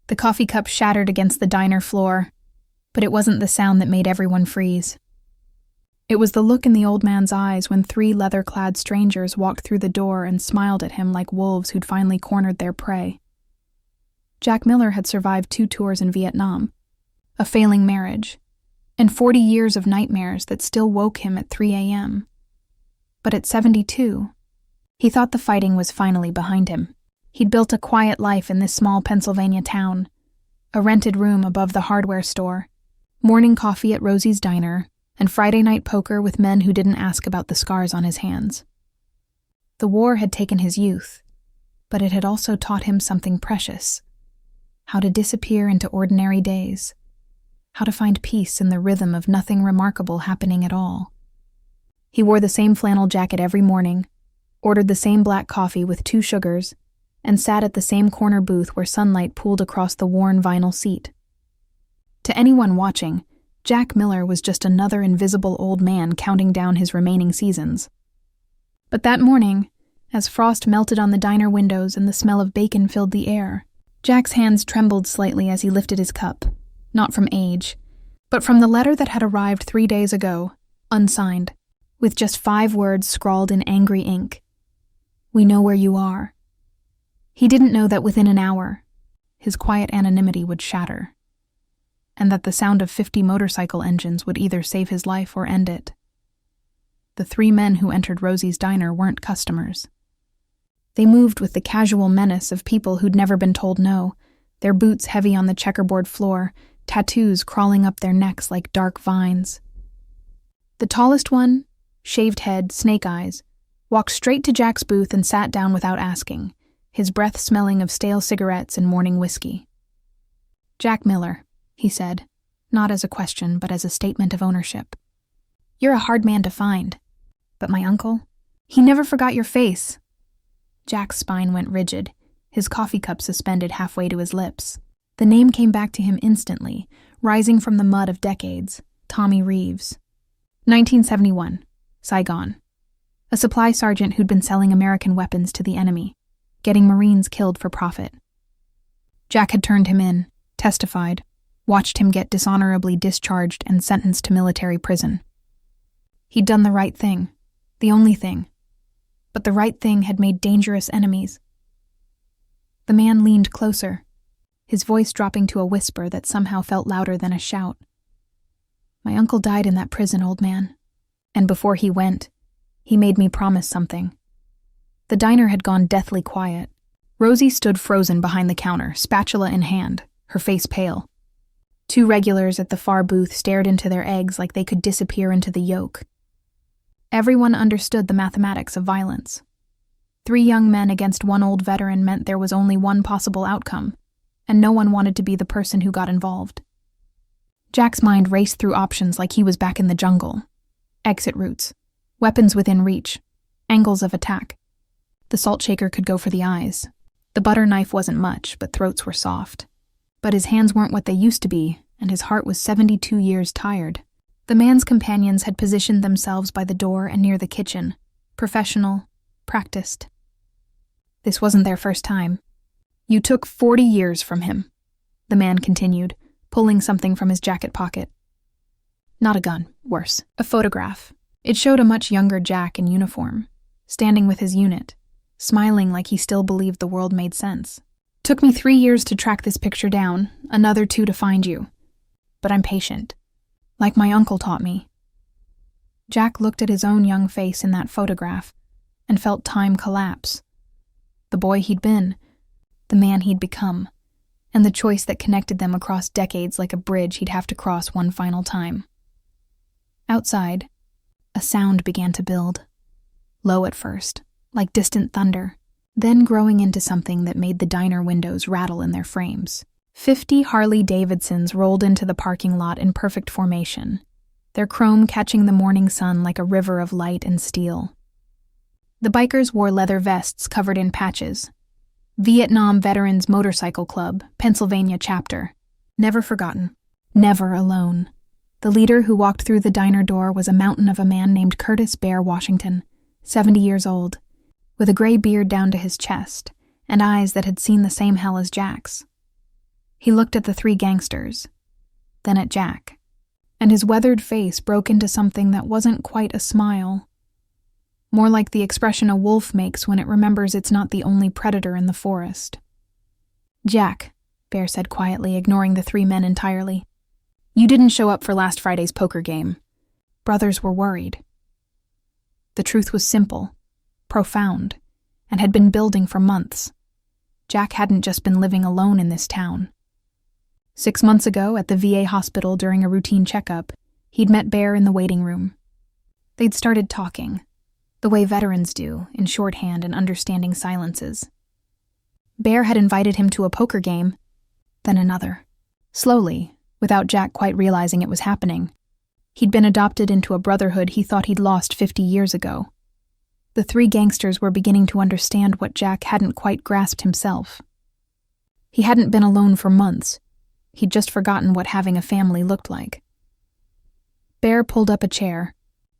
The coffee cup shattered against the diner floor, but it wasn't the sound that made everyone freeze. It was the look in the old man's eyes when 3 leather-clad strangers walked through the door and smiled at him like wolves who'd finally cornered their prey. Jack Miller had survived 2 tours in Vietnam, a failing marriage, and 40 years of nightmares that still woke him at 3 a.m. But at 72, he thought the fighting was finally behind him. He'd built a quiet life in this small Pennsylvania town, a rented room above the hardware store, morning coffee at Rosie's Diner, and Friday night poker with men who didn't ask about the scars on his hands. The war had taken his youth, but it had also taught him something precious: how to disappear into ordinary days, how to find peace in the rhythm of nothing remarkable happening at all. He wore the same flannel jacket every morning, ordered the same black coffee with 2 sugars, and sat at the same corner booth where sunlight pooled across the worn vinyl seat. To anyone watching, Jack Miller was just another invisible old man counting down his remaining seasons. But that morning, as frost melted on the diner windows and the smell of bacon filled the air, Jack's hands trembled slightly as he lifted his cup, not from age, but from the letter that had arrived 3 days ago, unsigned, with just 5 words scrawled in angry ink. "We know where you are." He didn't know that within an hour, his quiet anonymity would shatter, and that the sound of 50 motorcycle engines would either save his life or end it. The 3 men who entered Rosie's Diner weren't customers. They moved with the casual menace of people who'd never been told no, their boots heavy on the checkerboard floor, tattoos crawling up their necks like dark vines. The tallest one, shaved head, snake eyes, walked straight to Jack's booth and sat down without asking, his breath smelling of stale cigarettes and morning whiskey. "Jack Miller," he said, not as a question but as a statement of ownership. "You're a hard man to find. But my uncle, he never forgot your face." Jack's spine went rigid, his coffee cup suspended halfway to his lips. The name came back to him instantly, rising from the mud of decades: Tommy Reeves. 1971, Saigon. A supply sergeant who'd been selling American weapons to the enemy, getting Marines killed for profit. Jack had turned him in, testified, watched him get dishonorably discharged and sentenced to military prison. He'd done the right thing, the only thing. But the right thing had made dangerous enemies. The man leaned closer, his voice dropping to a whisper that somehow felt louder than a shout. "My uncle died in that prison, old man. And before he went, he made me promise something." The diner had gone deathly quiet. Rosie stood frozen behind the counter, spatula in hand, her face pale. 2 regulars at the far booth stared into their eggs like they could disappear into the yolk. Everyone understood the mathematics of violence. 3 young men against 1 old veteran meant there was only one possible outcome, and no one wanted to be the person who got involved. Jack's mind raced through options like he was back in the jungle. Exit routes, weapons within reach, angles of attack. The salt shaker could go for the eyes. The butter knife wasn't much, but throats were soft. But his hands weren't what they used to be, and his heart was 72 years tired. The man's companions had positioned themselves by the door and near the kitchen, professional, practiced. This wasn't their first time. "You took 40 years from him," the man continued, pulling something from his jacket pocket. Not a gun, worse, a photograph. It showed a much younger Jack in uniform, standing with his unit, smiling like he still believed the world made sense. "Took me 3 years to track this picture down, another 2 to find you. But I'm patient, like my uncle taught me." Jack looked at his own young face in that photograph and felt time collapse. The boy he'd been, the man he'd become, and the choice that connected them across decades like a bridge he'd have to cross one final time. Outside, a sound began to build. Low at first, like distant thunder, then growing into something that made the diner windows rattle in their frames. 50 Harley-Davidsons rolled into the parking lot in perfect formation, their chrome catching the morning sun like a river of light and steel. The bikers wore leather vests covered in patches. Vietnam Veterans Motorcycle Club, Pennsylvania chapter. Never forgotten. Never alone. The leader who walked through the diner door was a mountain of a man named Curtis Bear Washington, 70 years old, with a gray beard down to his chest and eyes that had seen the same hell as Jack's. He looked at the three gangsters, then at Jack, and his weathered face broke into something that wasn't quite a smile, more like the expression a wolf makes when it remembers it's not the only predator in the forest. "Jack," Bear said quietly, ignoring the three men entirely, "you didn't show up for last Friday's poker game." Brothers were worried. The truth was simple, profound, and had been building for months. Jack hadn't just been living alone in this town. 6 months ago, at the VA hospital during a routine checkup, he'd met Bear in the waiting room. They'd started talking, the way veterans do, in shorthand and understanding silences. Bear had invited him to a poker game, then another. Slowly, without Jack quite realizing it was happening, he'd been adopted into a brotherhood he thought he'd lost 50 years ago. The three gangsters were beginning to understand what Jack hadn't quite grasped himself. He hadn't been alone for months. He'd just forgotten what having a family looked like. Bear pulled up a chair,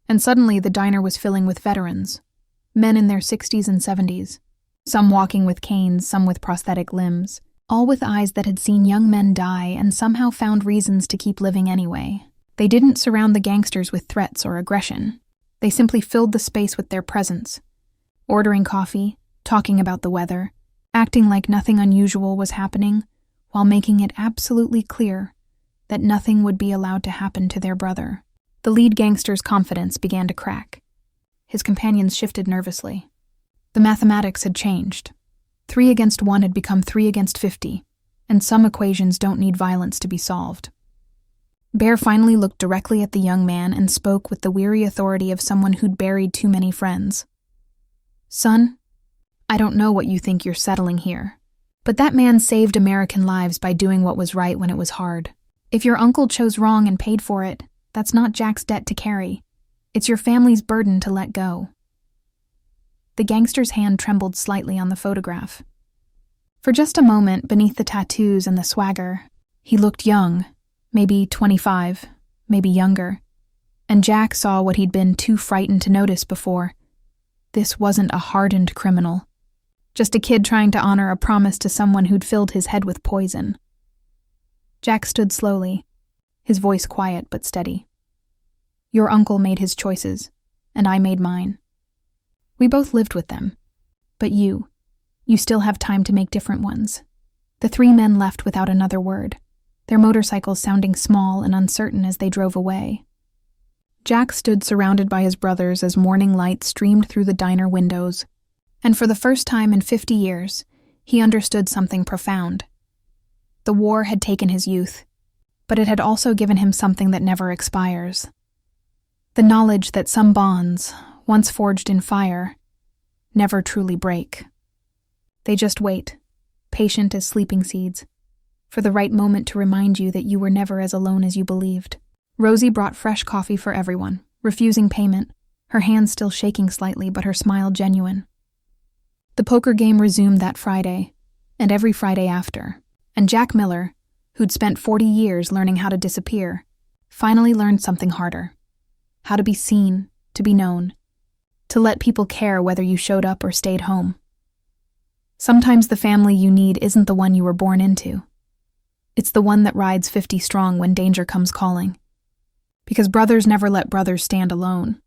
and suddenly the diner was filling with veterans, men in their 60s and 70s, some walking with canes, some with prosthetic limbs, all with eyes that had seen young men die and somehow found reasons to keep living anyway. They didn't surround the gangsters with threats or aggression. They simply filled the space with their presence, ordering coffee, talking about the weather, acting like nothing unusual was happening, while making it absolutely clear that nothing would be allowed to happen to their brother. The lead gangster's confidence began to crack. His companions shifted nervously. The mathematics had changed. 3 against 1 had become 3 against 50, and some equations don't need violence to be solved. Bear finally looked directly at the young man and spoke with the weary authority of someone who'd buried too many friends. "Son, I don't know what you think you're settling here, but that man saved American lives by doing what was right when it was hard. If your uncle chose wrong and paid for it, that's not Jack's debt to carry. It's your family's burden to let go." The gangster's hand trembled slightly on the photograph. For just a moment, beneath the tattoos and the swagger, he looked young, maybe 25, maybe younger, and Jack saw what he'd been too frightened to notice before. This wasn't a hardened criminal, just a kid trying to honor a promise to someone who'd filled his head with poison. Jack stood slowly, his voice quiet but steady. "Your uncle made his choices, and I made mine. We both lived with them, but you still have time to make different ones." The three men left without another word, their motorcycles sounding small and uncertain as they drove away. Jack stood surrounded by his brothers as morning light streamed through the diner windows, and for the first time in 50 years, he understood something profound. The war had taken his youth, but it had also given him something that never expires. The knowledge that some bonds, once forged in fire, never truly break. They just wait, patient as sleeping seeds, for the right moment to remind you that you were never as alone as you believed. Rosie brought fresh coffee for everyone, refusing payment, her hands still shaking slightly but her smile genuine. The poker game resumed that Friday, and every Friday after, and Jack Miller, who'd spent 40 years learning how to disappear, finally learned something harder. How to be seen, to be known, to let people care whether you showed up or stayed home. Sometimes the family you need isn't the one you were born into. It's the one that rides 50 strong when danger comes calling. Because brothers never let brothers stand alone.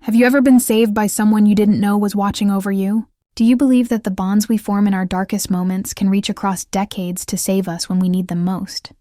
Have you ever been saved by someone you didn't know was watching over you? Do you believe that the bonds we form in our darkest moments can reach across decades to save us when we need them most?